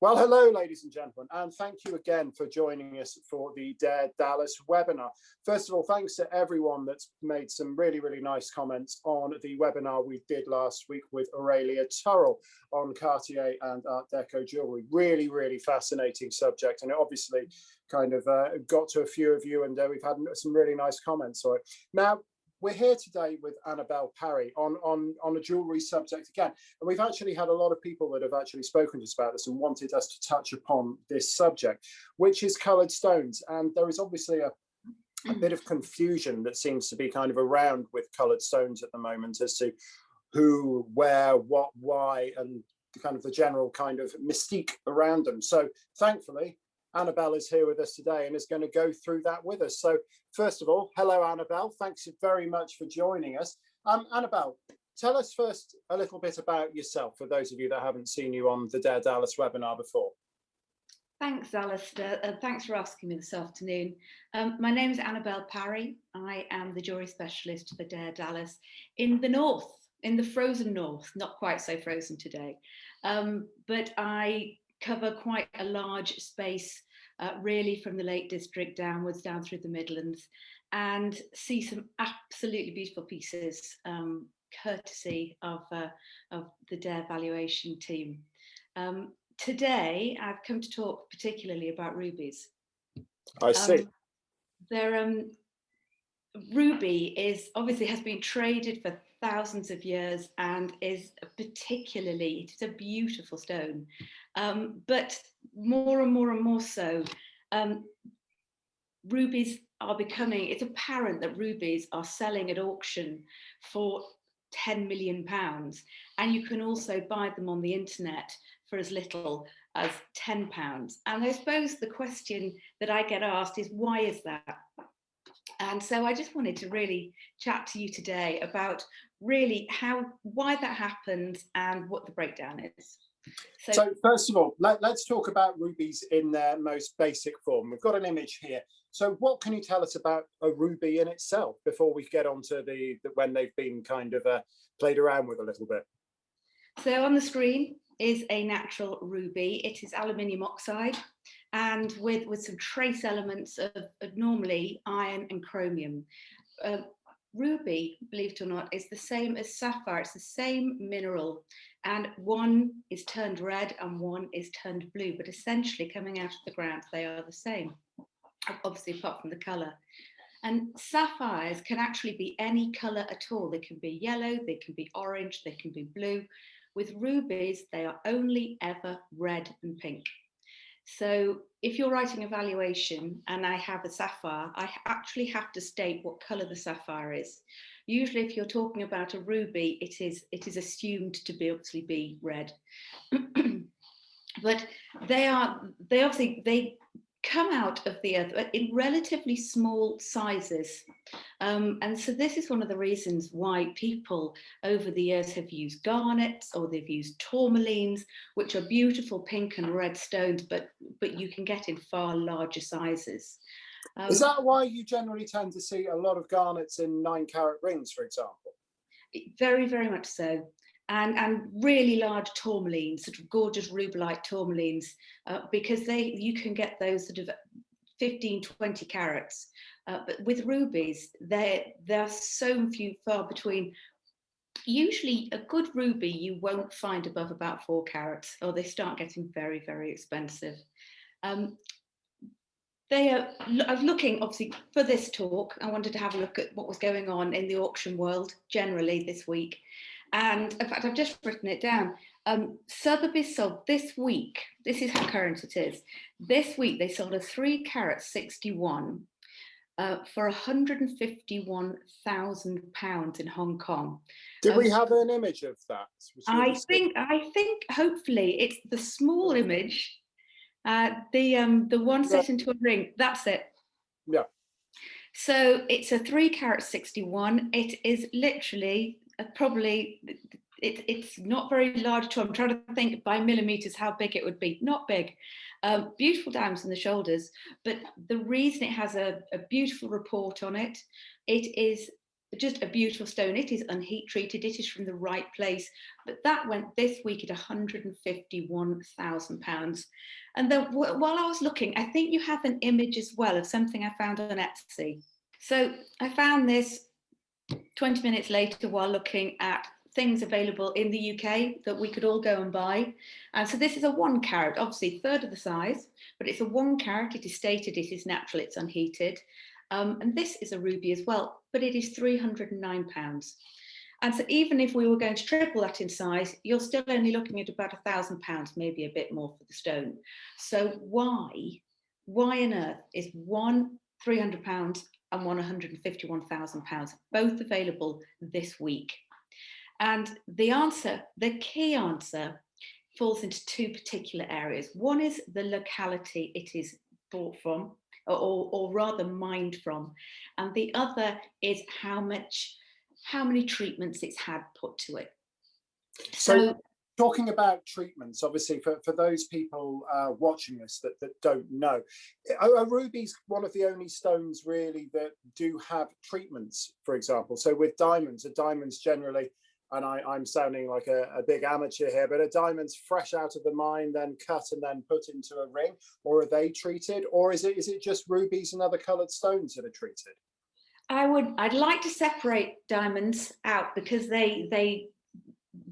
Well, hello, ladies and gentlemen, and thank you again for joining us for the Doerr Dallas webinar. First of all, thanks to everyone that's made some really, really nice comments on the webinar we did last week with Aurelia Turrell on Cartier and Art Deco jewellery. Really, really fascinating subject, and it obviously kind of got to a few of you, and we've had some really nice comments on it. Now, we're here today with Annabell Parry on a jewellery subject again. And we've actually had a lot of people that have actually spoken to us about this and wanted us to touch upon this subject, which is coloured stones. And there is obviously a bit of confusion that seems to be kind of around with coloured stones at the moment as to who, where, what, why, and kind of the general kind of mystique around them. So thankfully, Annabell is here with us today and is going to go through that with us. So first of all, hello, Annabell. Thanks very much for joining us. Annabell, tell us first a little bit about yourself for those of you that haven't seen you on the Doerr Dallas webinar before. Thanks, Alastair. Thanks for asking me this afternoon. My name is Annabell Parry. I am the jewellery specialist for Doerr Dallas in the north, in the frozen north, not quite so frozen today. But I cover quite a large space, really from the Lake District downwards, down through the Midlands, and see some absolutely beautiful pieces, courtesy of the Doerr valuation team. Today, I've come to talk particularly about rubies. I see. Ruby is obviously has been traded for thousands of years and is it's a beautiful stone, but more and more so, rubies are it's apparent that rubies are selling at auction for £10 million, and you can also buy them on the internet for as little as £10. And I suppose the question that I get asked is, why is that? And so I just wanted to really chat to you today about really why that happens and what the breakdown is. So first of all, let's talk about rubies in their most basic form. We've got an image here. So what can you tell us about a ruby in itself before we get on to when they've been kind of played around with a little bit? So on the screen is a natural ruby. It is aluminium oxide, and with some trace elements of normally iron and chromium. Ruby, believe it or not, is the same as sapphire. It's the same mineral, and one is turned red and one is turned blue, but essentially coming out of the ground, they are the same, obviously apart from the colour. And sapphires can actually be any colour at all. They can be yellow, they can be orange, they can be blue. With rubies, they are only ever red and pink. So if you're writing a valuation and I have a sapphire, I actually have to state what colour the sapphire is. Usually if you're talking about a ruby, it is assumed to obviously be red. But they come out of the earth in relatively small sizes. And so this is one of the reasons why people over the years have used garnets, or they've used tourmalines, which are beautiful pink and red stones, but you can get in far larger sizes. Is that why you generally tend to see a lot of garnets in 9-carat rings, for example? Very, very much so. And really large tourmalines, sort of gorgeous rubelite tourmalines, because you can get those sort of 15, 20 carats. But with rubies, they're so far between. Usually a good ruby you won't find above about 4 carats, or they start getting very, very expensive. I was looking, obviously, for this talk. I wanted to have a look at what was going on in the auction world generally this week. And in fact, I've just written it down. Sotheby's sold this week, this is how current it is. This week, they sold a 3-carat 61 for £151,000 in Hong Kong. Did we have an image of that? I think hopefully it's the small image, the one set into a ring. That's it. Yeah. So it's a 3-carat 61. It is literally probably, it's not very large at all. I'm trying to think by millimeters how big it would be. Not big. Beautiful diamonds in the shoulders, but the reason it has a beautiful report on it, it is just a beautiful stone. It is unheat treated, it is from the right place, but that went this week at £151,000. And then while I was looking, I think you have an image as well of something I found on Etsy. So I found this 20 minutes later while looking at things available in the UK that we could all go and buy. And so this is a 1 carat, obviously a third of the size, but it's a 1 carat. It is stated it is natural, it's unheated. And this is a ruby as well, but it is £309. And so even if we were going to triple that in size, you're still only looking at about £1,000, maybe a bit more for the stone. So why on earth is one £300 and one £151,000, both available this week? And the answer, the key answer, falls into 2 particular areas. One is the locality it is bought from, or rather mined from, and the other is how many treatments it's had put to it. So talking about treatments, obviously for those people watching this that don't know, are rubies one of the only stones really that do have treatments, for example? So with diamonds, are diamonds generally, and I'm sounding like a big amateur here, but are diamonds fresh out of the mine, then cut and then put into a ring, or are they treated, or is it just rubies and other coloured stones that are treated? I'd like to separate diamonds out, because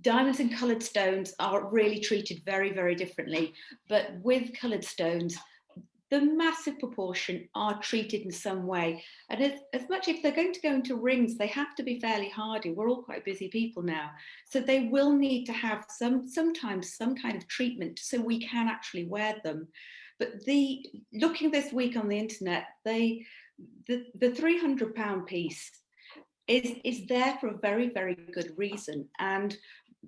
diamonds and coloured stones are really treated very, very differently. But with coloured stones, the massive proportion are treated in some way. And as much if they're going to go into rings, they have to be fairly hardy. We're all quite busy people now. So they will need to have sometimes some kind of treatment so we can actually wear them. But looking this week on the internet, the £300 piece is there for a very, very good reason. And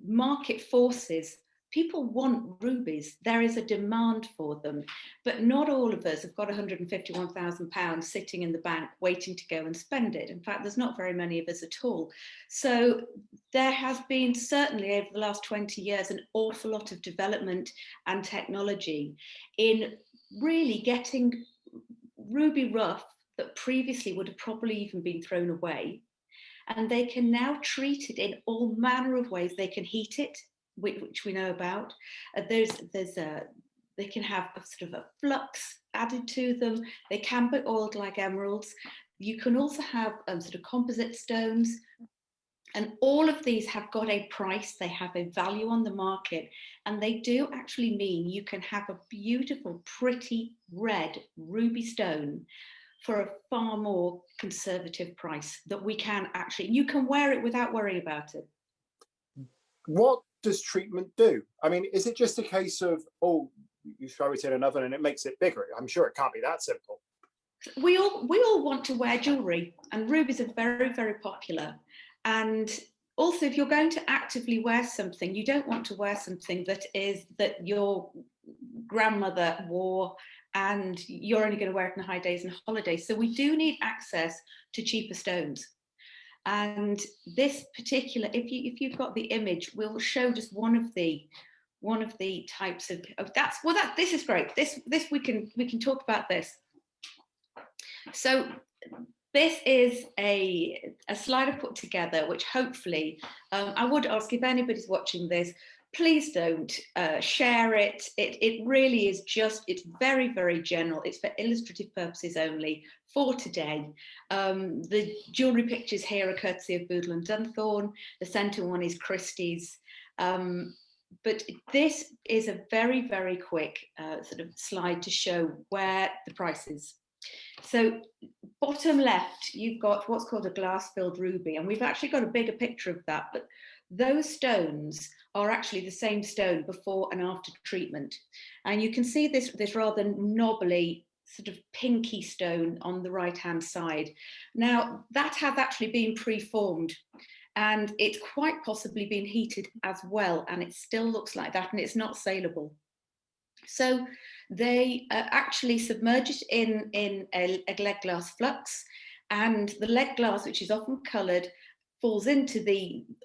market forces, people want rubies. There is a demand for them, but not all of us have got £151,000 sitting in the bank waiting to go and spend it. In fact, there's not very many of us at all. So there has been, certainly over the last 20 years, an awful lot of development and technology in really getting ruby rough that previously would have probably even been thrown away. And they can now treat it in all manner of ways. They can heat it, which we know about. They can have a sort of a flux added to them. They can be oiled like emeralds. You can also have sort of composite stones. And all of these have got a price. They have a value on the market. And they do actually mean you can have a beautiful, pretty red ruby stone for a far more conservative price that we can actually, you can wear it without worrying about it. What does treatment do? I mean, is it just a case of, oh, you throw it in an oven and it makes it bigger? I'm sure it can't be that simple. We all want to wear jewellery, and rubies are very, very popular. And also, if you're going to actively wear something, you don't want to wear something that your grandmother wore and you're only going to wear it on high days and holidays. So we do need access to cheaper stones. And this particular, if you've got the image, we'll show just one of the types of this is great. This we can talk about this. So this is a slide I put together, which hopefully I would ask, if anybody's watching this, please don't share it. It really is just, it's very, very general. It's for illustrative purposes only for today. The jewellery pictures here are courtesy of Boodle and Dunthorne. The centre one is Christie's. But this is a very, very quick sort of slide to show where the price is. So bottom left, you've got what's called a glass-filled ruby, and we've actually got a bigger picture of that, but those stones are actually the same stone before and after treatment. And you can see this rather knobbly sort of pinky stone on the right-hand side. Now, that has actually been pre-formed, and it's quite possibly been heated as well, and it still looks like that, and it's not saleable. So they actually submerge it in a lead glass flux, and the lead glass, which is often coloured, falls into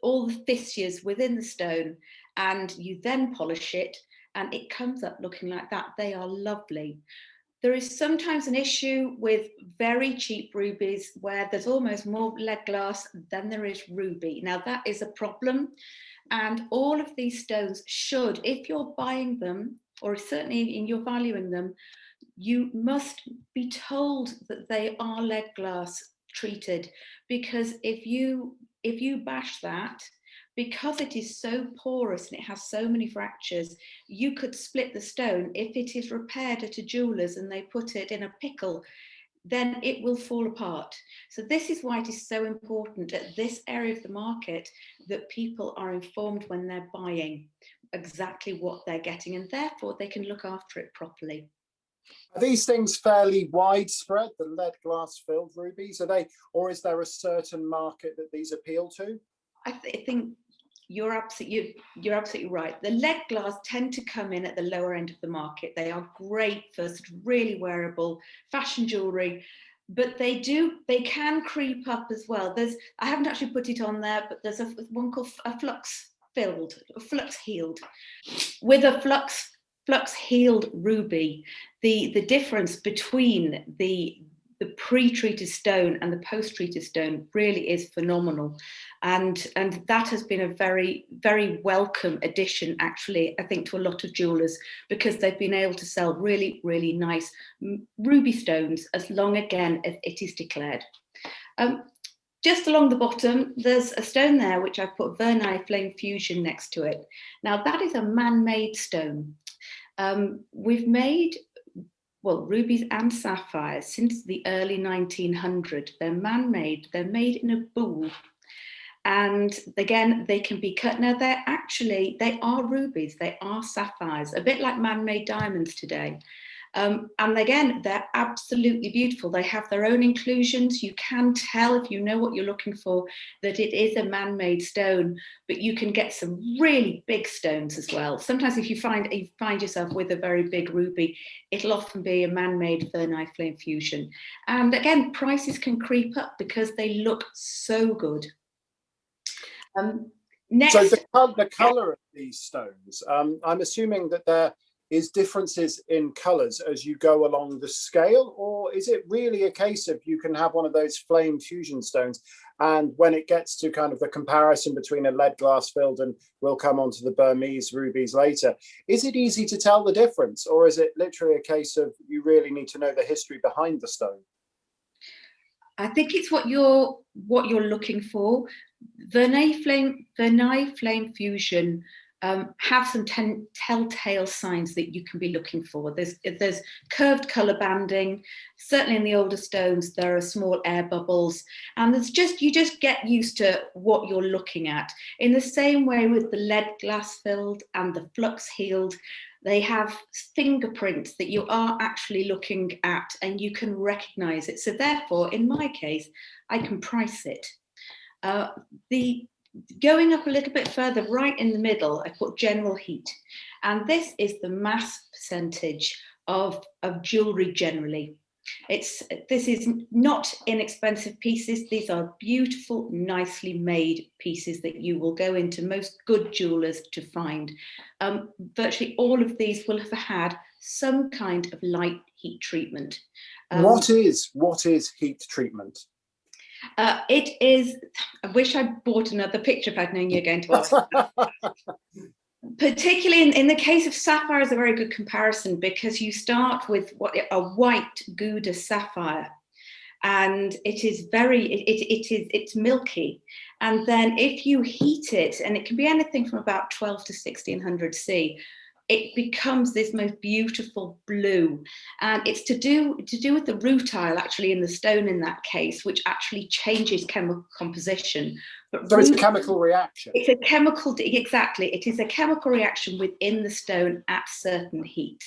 all the fissures within the stone, and you then polish it and it comes up looking like that. They are lovely. There is sometimes an issue with very cheap rubies where there's almost more lead glass than there is ruby. Now that is a problem, and all of these stones should, if you're buying them, or certainly in you're valuing them, you must be told that they are lead glass treated, because if you bash that, because it is so porous and it has so many fractures, you could split the stone. If it is repaired at a jeweller's and they put it in a pickle, then it will fall apart. So this is why it is so important at this area of the market that people are informed when they're buying exactly what they're getting, and therefore they can look after it properly. Are these things fairly widespread, the lead glass filled rubies? Are they, or is there a certain market that these appeal to? I think you're absolutely right. The lead glass tend to come in at the lower end of the market. They are great for sort of really wearable fashion jewellery, but they can creep up as well. I haven't actually put it on there, but there's one called a flux healed. With a flux healed ruby, the difference between the pre-treated stone and the post-treated stone really is phenomenal, and that has been a very, very welcome addition, actually, I think, to a lot of jewelers, because they've been able to sell really, really nice ruby stones as long, again, as it is declared. Just along the bottom, there's a stone there which I've put Vernai Flame Fusion next to it. Now that is a man-made stone. We've made, well, rubies and sapphires since the early 1900s. They're man-made, they're made in a bowl. And again, they can be cut. Now they are rubies, they are sapphires, a bit like man-made diamonds today. And again, they're absolutely beautiful. They have their own inclusions. You can tell, if you know what you're looking for, that it is a man-made stone, but you can get some really big stones as well. Sometimes if you find yourself with a very big ruby, it'll often be a man-made Vernai Flame Fusion. And again, prices can creep up because they look so good. Next, so the colour of these stones, I'm assuming that there is differences in colours as you go along the scale, or is it really a case of you can have one of those flame fusion stones, and when it gets to kind of the comparison between a lead glass filled, and we'll come on to the Burmese rubies later, is it easy to tell the difference, or is it literally a case of you really need to know the history behind the stone? I think it's what you're looking for. Vernai Flame Fusion have some telltale signs that you can be looking for. There's curved colour banding. Certainly in the older stones, there are small air bubbles, and you just get used to what you're looking at. In the same way with the lead glass filled and the flux healed, they have fingerprints that you are actually looking at, and you can recognise it. So therefore, in my case, I can price it. Going up a little bit further, right in the middle, I put general heat. And this is the mass percentage of jewellery generally. This is not inexpensive pieces. These are beautiful, nicely made pieces that you will go into most good jewellers to find. Virtually all of these will have had some kind of light heat treatment. What is heat treatment? It is, I wish I bought another picture if I'd known you were going to ask. Particularly in the case of sapphire is a very good comparison, because you start with a white Gouda sapphire, and it's milky. And then if you heat it, and it can be anything from about 12 to 1600 C, it becomes this most beautiful blue, and it's to do with the rutile actually in the stone in that case, which actually changes chemical composition. But so it's a chemical reaction. It's a chemical, exactly. It is a chemical reaction within the stone at certain heat,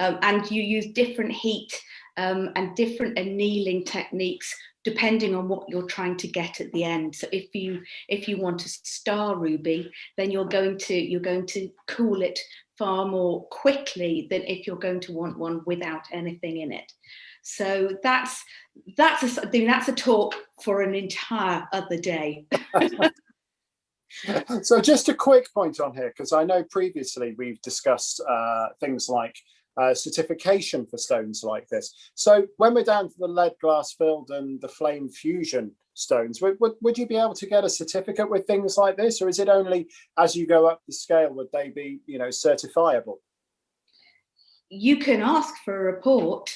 and you use different heat and different annealing techniques depending on what you're trying to get at the end. So if you want a star ruby, then you're going to cool it far more quickly than if you're going to want one without anything in it. So that's a talk for an entire other day. So just a quick point on here, because I know previously we've discussed things like certification for stones like this. So when we're down to the lead glass filled and the flame fusion stones, would you be able to get a certificate with things like this, or is it only as you go up the scale would they be, you know, certifiable? You can ask for a report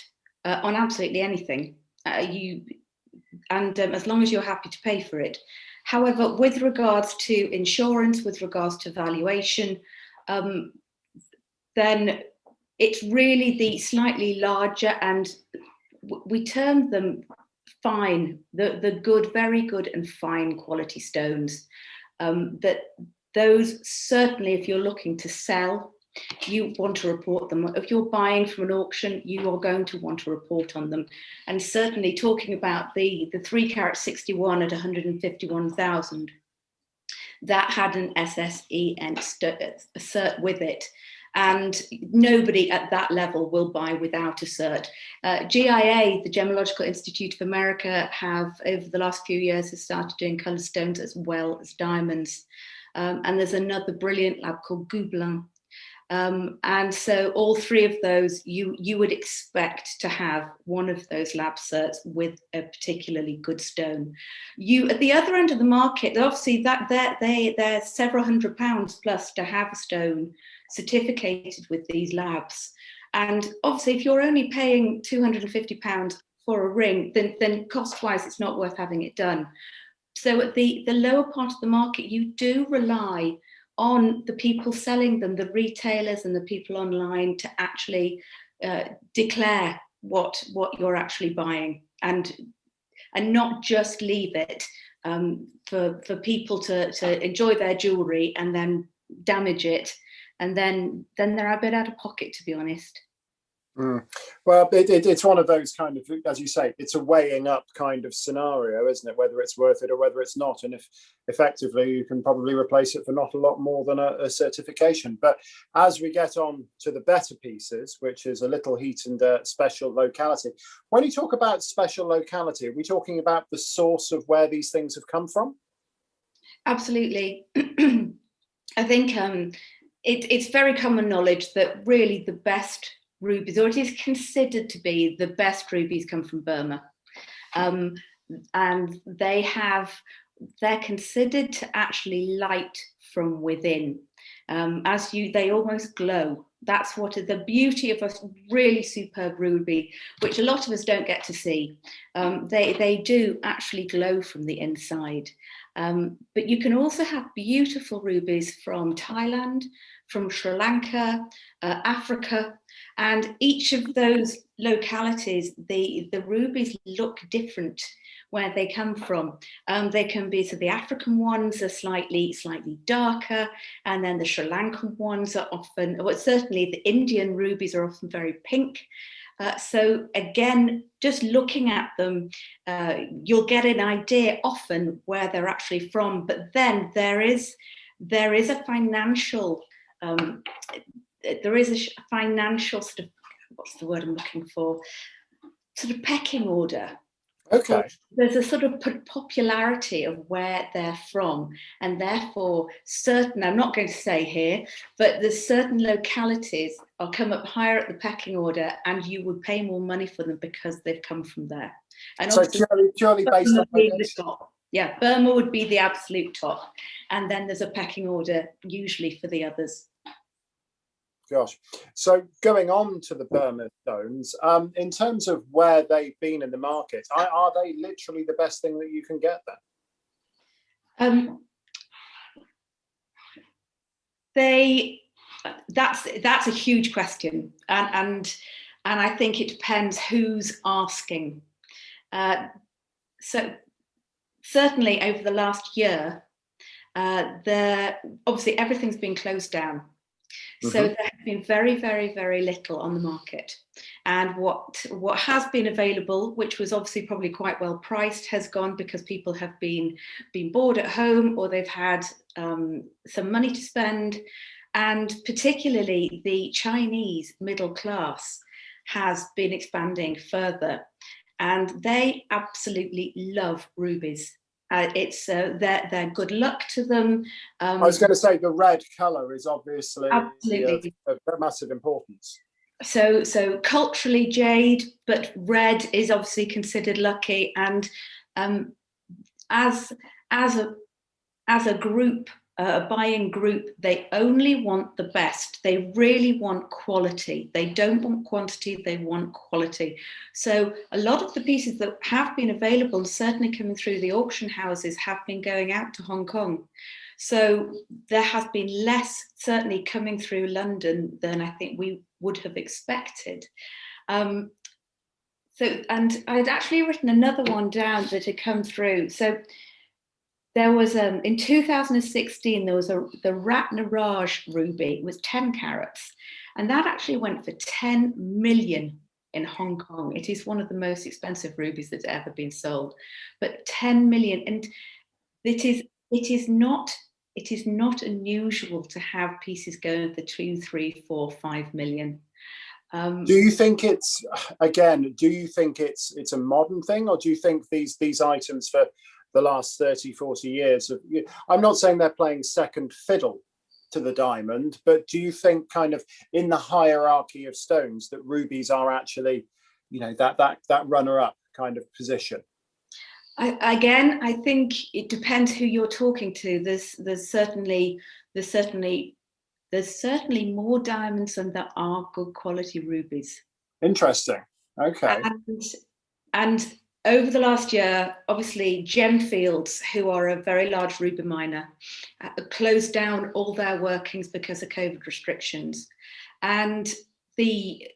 on absolutely anything, as long as you're happy to pay for it. However, with regards to insurance, with regards to valuation, then it's really the slightly larger, and we term them fine, the good, very good and fine quality stones. That those certainly, if you're looking to sell, you want to report them. If you're buying from an auction, you are going to want to report on them. And certainly talking about the 3 carat 61 at 151,000, that had an SSEN cert with it. And nobody at that level will buy without a cert. GIA, the Gemological Institute of America, have over the last few years has started doing colour stones as well as diamonds. And there's another brilliant lab called Goublin. And so all 3 of those, you would expect to have one of those lab certs with a particularly good stone. At the other end of the market, obviously they're several £100 plus to have a stone certificated with these labs. And obviously if you're only paying £250 for a ring, then cost-wise it's not worth having it done. So at the lower part of the market, you do rely on the people selling them, the retailers and the people online, to actually declare what you're actually buying, and not just leave it for people to enjoy their jewellery and then damage it, and then they're a bit out of pocket, to be honest. Well, it's one of those kind of, as you say, it's a weighing up kind of scenario, isn't it? Whether it's worth it or whether it's not. And if effectively you can probably replace it for not a lot more than a certification. But as we get on to the better pieces, which is a little heat and special locality, when you talk about special locality, are we talking about the source of where these things have come from? Absolutely. I think it's very common knowledge that really the best rubies, or it is considered to be the best rubies, come from Burma. And they're considered to actually light from within. They almost glow. That's what the beauty of a really superb ruby, which a lot of us don't get to see. They do actually glow from the inside. But you can also have beautiful rubies from Thailand, from Sri Lanka, Africa, and each of those localities, the rubies look different where they come from. They can be, so the African ones are slightly darker, and then the Sri Lankan ones are often, well, certainly the Indian rubies are often very pink. So again, just looking at them, you'll get an idea often where they're actually from. But then there is a financial financial sort of, what's the word I'm looking for? Sort of pecking order. Okay. There's a sort of popularity of where they're from, and therefore certain, I'm not going to say here, but there's certain localities will come up higher at the pecking order, and you would pay more money for them because they've come from there. And so purely based on the top. Yeah, Burma would be the absolute top, and then there's a pecking order usually for the others. Gosh. So going on to the Burma stones, in terms of where they've been in the market, are they literally the best thing that you can get there? That's a huge question, and I think it depends who's asking. So certainly over the last year, obviously everything's been closed down. So there has been very, very, very little on the market. And what has been available, which was obviously probably quite well priced, has gone because people have been bored at home, or they've had some money to spend. And particularly the Chinese middle class has been expanding further. And they absolutely love rubies. It's they're good luck to them. I was going to say the red colour is obviously absolutely of massive importance. So culturally jade, but red is obviously considered lucky. And as a group, a buying group, they only want the best. They really want quality. They don't want quantity, they want quality. So a lot of the pieces that have been available, certainly coming through the auction houses, have been going out to Hong Kong. So there has been less certainly coming through London than I think we would have expected. And I'd actually written another one down that had come through. So there was in 2016, there was the Ratnaraj ruby. It was 10 carats, and that actually went for 10 million in Hong Kong. It is one of the most expensive rubies that's ever been sold, but 10 million, and it is not unusual to have pieces going for 2, 3, 4, 5 million. Do you think it's a modern thing, or do you think these items for the last 30, 40 years, I'm not saying they're playing second fiddle to the diamond, but do you think kind of in the hierarchy of stones that rubies are actually, that runner-up kind of position? I think it depends who you're talking to. There's certainly more diamonds than there are good quality rubies. Interesting. Okay. And over the last year, obviously, Gemfields, who are a very large ruby miner, closed down all their workings because of COVID restrictions. And the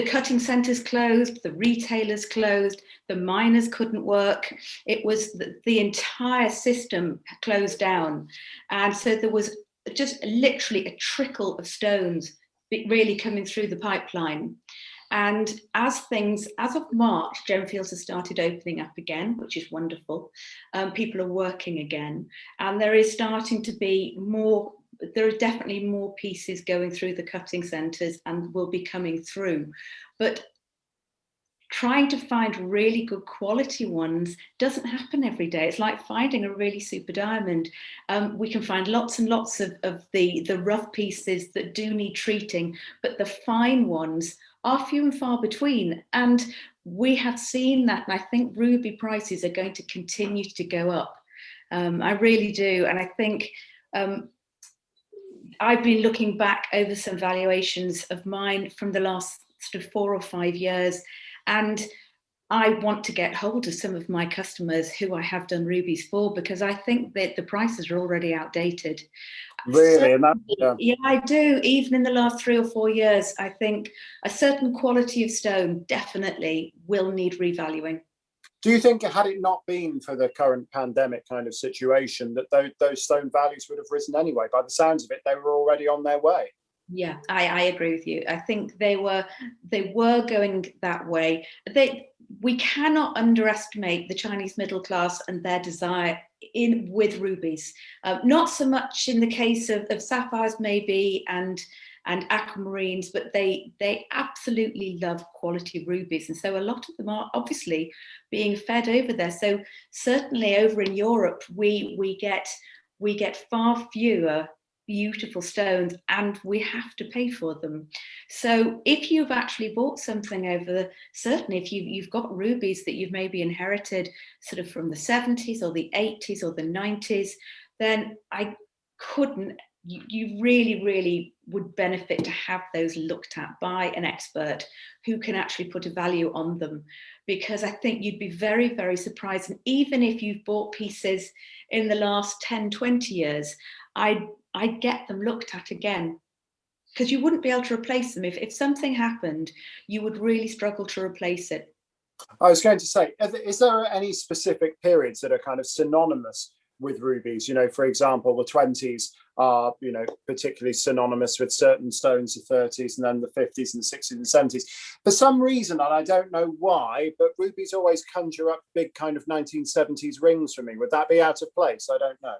cutting centres closed, the retailers closed, the miners couldn't work. It was the entire system closed down. And so there was just literally a trickle of stones really coming through the pipeline. And as of March, Gemfields has started opening up again, which is wonderful. People are working again, and there is starting to be more. There are definitely more pieces going through the cutting centres and will be coming through. But trying to find really good quality ones doesn't happen every day. It's like finding a really super diamond. We can find lots and lots of the rough pieces that do need treating, but the fine ones are few and far between. And we have seen that, and I think ruby prices are going to continue to go up. I really do. And I think I've been looking back over some valuations of mine from the last sort of 4 or 5 years, and I want to get hold of some of my customers who I have done rubies for, because I think that the prices are already outdated. Really? Yeah, I do. Even in the last 3 or 4 years, I think a certain quality of stone definitely will need revaluing. Do you think, had it not been for the current pandemic kind of situation, that those stone values would have risen anyway? By the sounds of it, they were already on their way. Yeah, I agree with you. I think they were going that way. We cannot underestimate the Chinese middle class and their desire with rubies. Not so much in the case of sapphires maybe and aquamarines, but they absolutely love quality rubies, and so a lot of them are obviously being fed over there. So certainly over in Europe, we get far fewer beautiful stones, and we have to pay for them. So if you've actually bought something over, certainly if you've got rubies that you've maybe inherited sort of from the 70s or the 80s or the 90s, then you really, really would benefit to have those looked at by an expert who can actually put a value on them, because I think you'd be very, very surprised. And even if you've bought pieces in the last 10, 20 years, I'd get them looked at again, because you wouldn't be able to replace them. If something happened, you would really struggle to replace it. I was going to say, is there any specific periods that are kind of synonymous with rubies? For example, the 20s are, particularly synonymous with certain stones, the 30s, and then the 50s and the 60s and 70s. For some reason, and I don't know why, but rubies always conjure up big kind of 1970s rings for me. Would that be out of place? I don't know.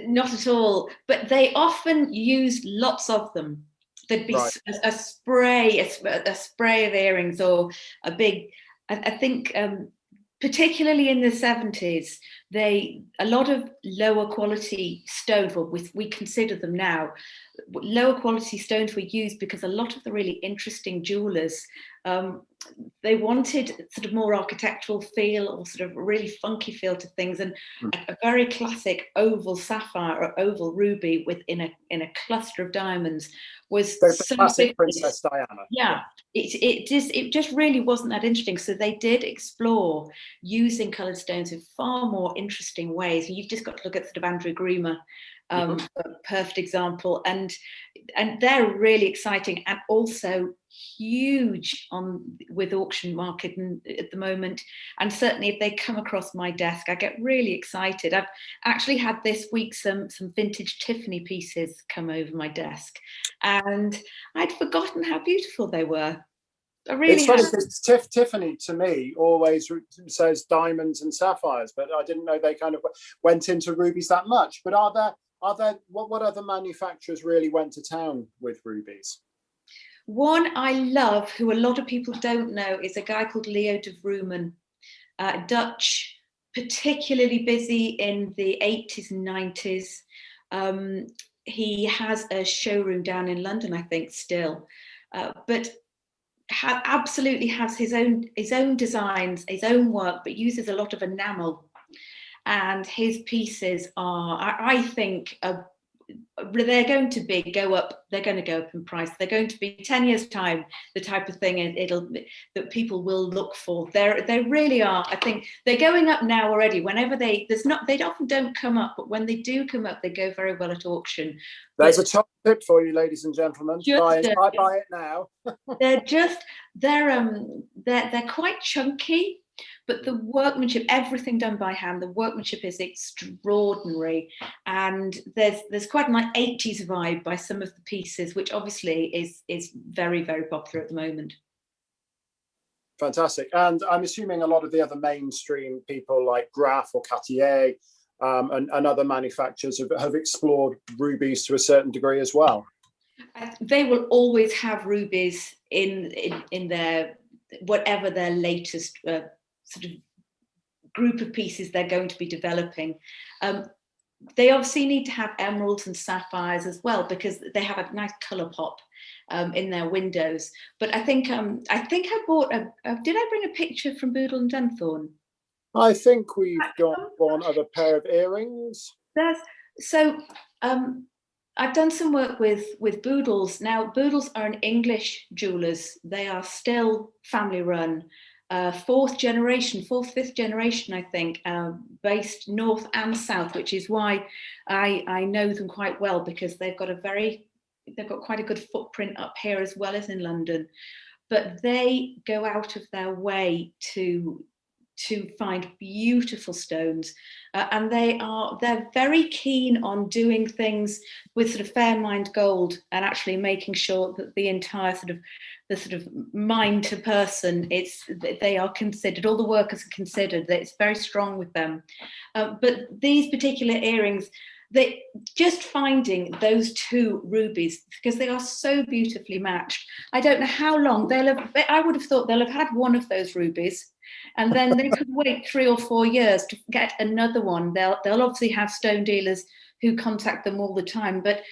Not at all, but they often use lots of them. There'd be right. a spray of earrings, or a big, I think particularly in the 70s, a lot of lower quality stones, well, we consider them now, lower quality stones were used because a lot of the really interesting jewelers, they wanted sort of more architectural feel or sort of really funky feel to things, and a very classic oval sapphire or oval ruby in a cluster of diamonds was the so classic big. Princess Diana. Yeah. It just really wasn't that interesting. So they did explore using coloured stones in far more interesting ways. You've just got to look at sort of Andrew Griemer, a perfect example, and they're really exciting and also huge with auction market at the moment. And certainly if they come across my desk, I get really excited. I've actually had this week some vintage Tiffany pieces come over my desk, and I'd forgotten how beautiful they were. It's funny because Tiffany to me always says diamonds and sapphires, but I didn't know they kind of went into rubies that much. But are there what other manufacturers really went to town with rubies? One I love, who a lot of people don't know, is a guy called Leo de Vroemen, Dutch, particularly busy in the 80s and 90s. He has a showroom down in London, I think, still, but absolutely has his own designs, his own work, but uses a lot of enamel. And his pieces are, I think, they're going to go up in price. They're going to be 10 years time, the type of thing that people will look for. They really are. I think they're going up now already. Whenever they often don't come up, but when they do come up, they go very well at auction. There's a top tip for you, ladies and gentlemen. I buy it now. They're quite chunky, but the workmanship, everything done by hand, the workmanship is extraordinary. And there's quite a nice 80s vibe by some of the pieces, which obviously is very, very popular at the moment. Fantastic. And I'm assuming a lot of the other mainstream people like Graff or Cartier and other manufacturers have explored rubies to a certain degree as well. They will always have rubies in their, whatever their latest sort of group of pieces they're going to be developing. They obviously need to have emeralds and sapphires as well, because they have a nice colour pop in their windows. But I think I bought did I bring a picture from Boodle and Dunthorne? I think we've got one other pair of earrings. I've done some work with Boodles. Now, Boodles are an English jewellers. They are still family run, fourth, fifth generation, I think, based north and south, which is why I know them quite well, because they've got quite a good footprint up here as well as in London. But they go out of their way to find beautiful stones, and they're very keen on doing things with sort of fair mined gold, and actually making sure that the entire sort of mind to person, they are considered, all the workers are considered, that it's very strong with them. But these particular earrings, just finding those two rubies, because they are so beautifully matched. I don't know how long I would have thought they'll have had one of those rubies, and then they could wait 3 or 4 years to get another one. They'll obviously have stone dealers who contact them all the time, but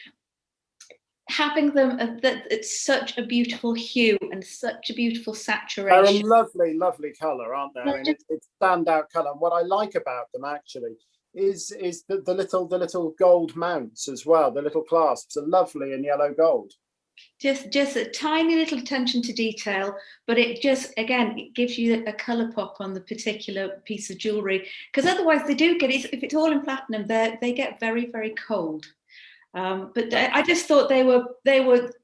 having them it's such a beautiful hue and such a beautiful saturation. They're a lovely, lovely colour, aren't they? I mean, it's standout colour. And what I like about them actually is the little gold mounts as well. The little clasps are lovely in yellow gold. Just a tiny little attention to detail, but it just, again, it gives you a colour pop on the particular piece of jewellery, because otherwise they do get, if it's all in platinum, they get very, very cold. But I just thought they were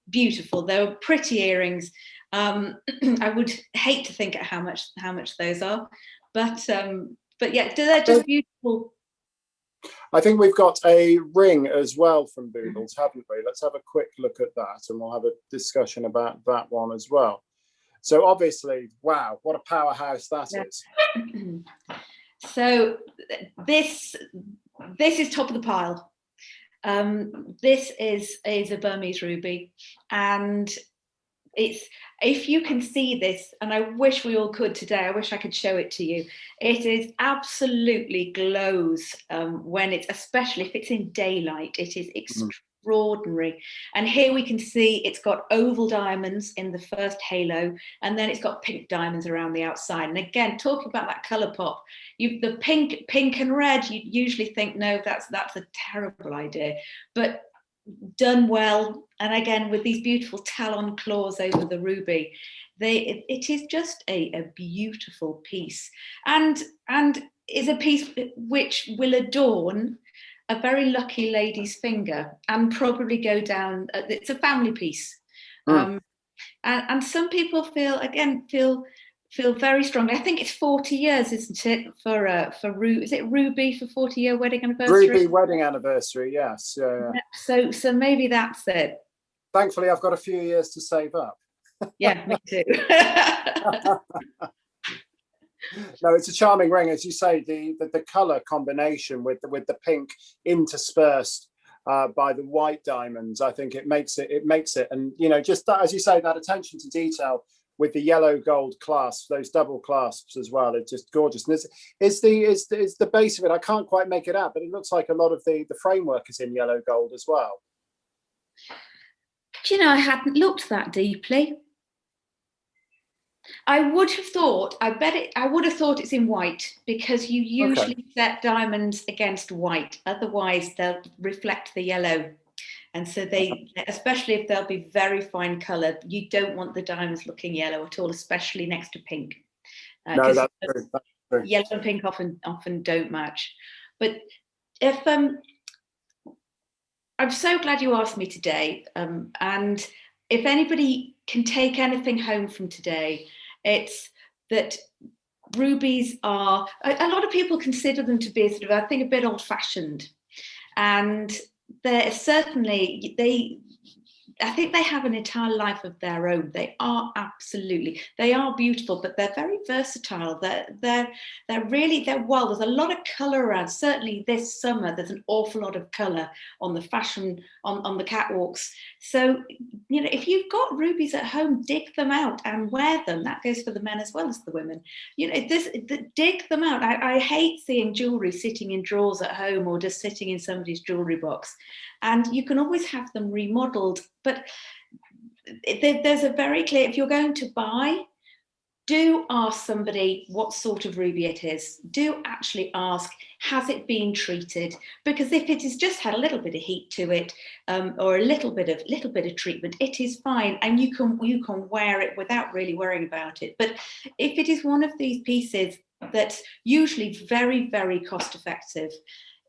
beautiful. They were pretty earrings. I would hate to think at how much those are, but yeah, they're just beautiful. I think we've got a ring as well from Boodles, haven't we? Let's have a quick look at that, and we'll have a discussion about that one as well. So obviously, wow, what a powerhouse that is. So this is top of the pile. This is a Burmese ruby, and it's, if you can see this, and I wish we all could today, I wish I could show it to you. It is absolutely glows when it's, especially if it's in daylight, it is extraordinary. And here we can see it's got oval diamonds in the first halo, and then it's got pink diamonds around the outside. And again, talking about that color pop, the pink and red, you usually think, no, that's a terrible idea, but done well, and again with these beautiful talon claws over the ruby, it is just a beautiful piece, and is a piece which will adorn a very lucky lady's finger and probably go down. It's a family piece. And some people feel very strongly. I think it's 40 years, isn't it, is it Ruby for 40-year wedding anniversary? Ruby wedding anniversary, yes. So maybe that's it. Thankfully, I've got a few years to save up. Yeah, me too. No, it's a charming ring, as you say. The color combination with the pink interspersed by the white diamonds, I think it makes it, and you know, just that, as you say, that attention to detail with the yellow gold clasps, those double clasps as well. It's just gorgeous. And it's the base of it. I can't quite make it out, but it looks like a lot of the framework is in yellow gold as well. Do you know, I hadn't looked that deeply. I would have thought, I would have thought it's in white, because you usually set diamonds against white, otherwise they'll reflect the yellow. And so they, especially if they'll be very fine colour, you don't want the diamonds looking yellow at all, especially next to pink. No, that's true. That's true. Yellow and pink often don't match. But if I'm so glad you asked me today. And if anybody can take anything home from today, it's that rubies are, a lot of people consider them to be sort of, I think, a bit old-fashioned. And they're certainly, I think they have an entire life of their own. They are beautiful, but they're very versatile. They're wild. There's a lot of colour around. Certainly this summer, there's an awful lot of colour on the fashion, on the catwalks. So, you know, if you've got rubies at home, dig them out and wear them. That goes for the men as well as the women. You know, dig them out. I hate seeing jewellery sitting in drawers at home or just sitting in somebody's jewellery box. And you can always have them remodelled. But there's a very clear, if you're going to buy, do ask somebody what sort of ruby it is. Do actually ask, has it been treated? Because if it has just had a little bit of heat to it, or a little bit of treatment, it is fine, and you can wear it without really worrying about it. But if it is one of these pieces that's usually very, very cost effective,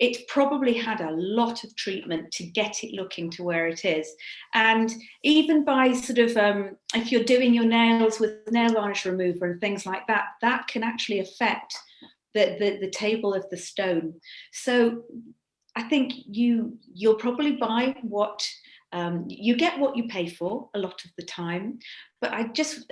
it probably had a lot of treatment to get it looking to where it is. And even by sort of, if you're doing your nails with nail varnish remover and things like that, that can actually affect the table of the stone. So I think you'll probably buy what, you get what you pay for a lot of the time. But I just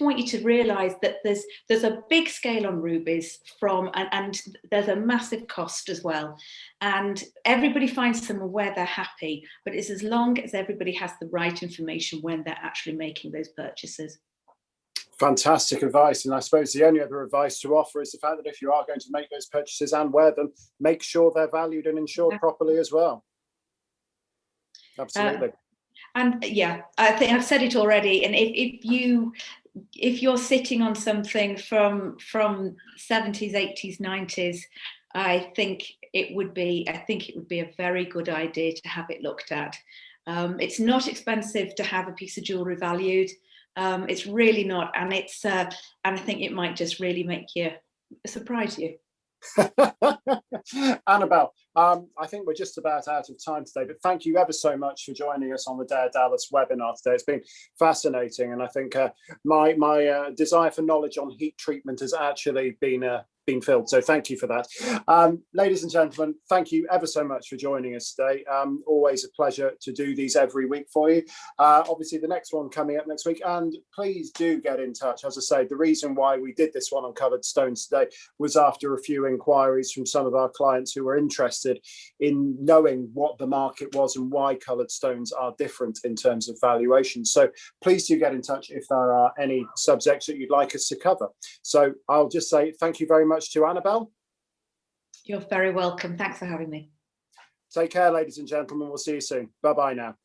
want you to realise that there's a big scale on rubies and there's a massive cost as well. And everybody finds somewhere where they're happy, but it's as long as everybody has the right information when they're actually making those purchases. Fantastic advice. And I suppose the only other advice to offer is the fact that if you are going to make those purchases and wear them, make sure they're valued and insured properly as well. Absolutely. And yeah, I think I've said it already. And if you're sitting on something from 70s, 80s, 90s, I think it would be a very good idea to have it looked at. It's not expensive to have a piece of jewellery valued. It's really not, and and I think it might just really surprise you. Annabell, I think we're just about out of time today, but thank you ever so much for joining us on the Doerr Dallas webinar today. It's been fascinating, and I think my desire for knowledge on heat treatment has actually been been filled. So thank you for that. Ladies and gentlemen, thank you ever so much for joining us today. Always a pleasure to do these every week for you. Obviously, the next one coming up next week, and please do get in touch. As I say, the reason why we did this one on coloured stones today was after a few inquiries from some of our clients who were interested in knowing what the market was and why coloured stones are different in terms of valuation. So please do get in touch if there are any subjects that you'd like us to cover. So I'll just say thank you very much to Annabell. You're very welcome. Thanks for having me. Take care, ladies and gentlemen. We'll see you soon. Bye-bye now.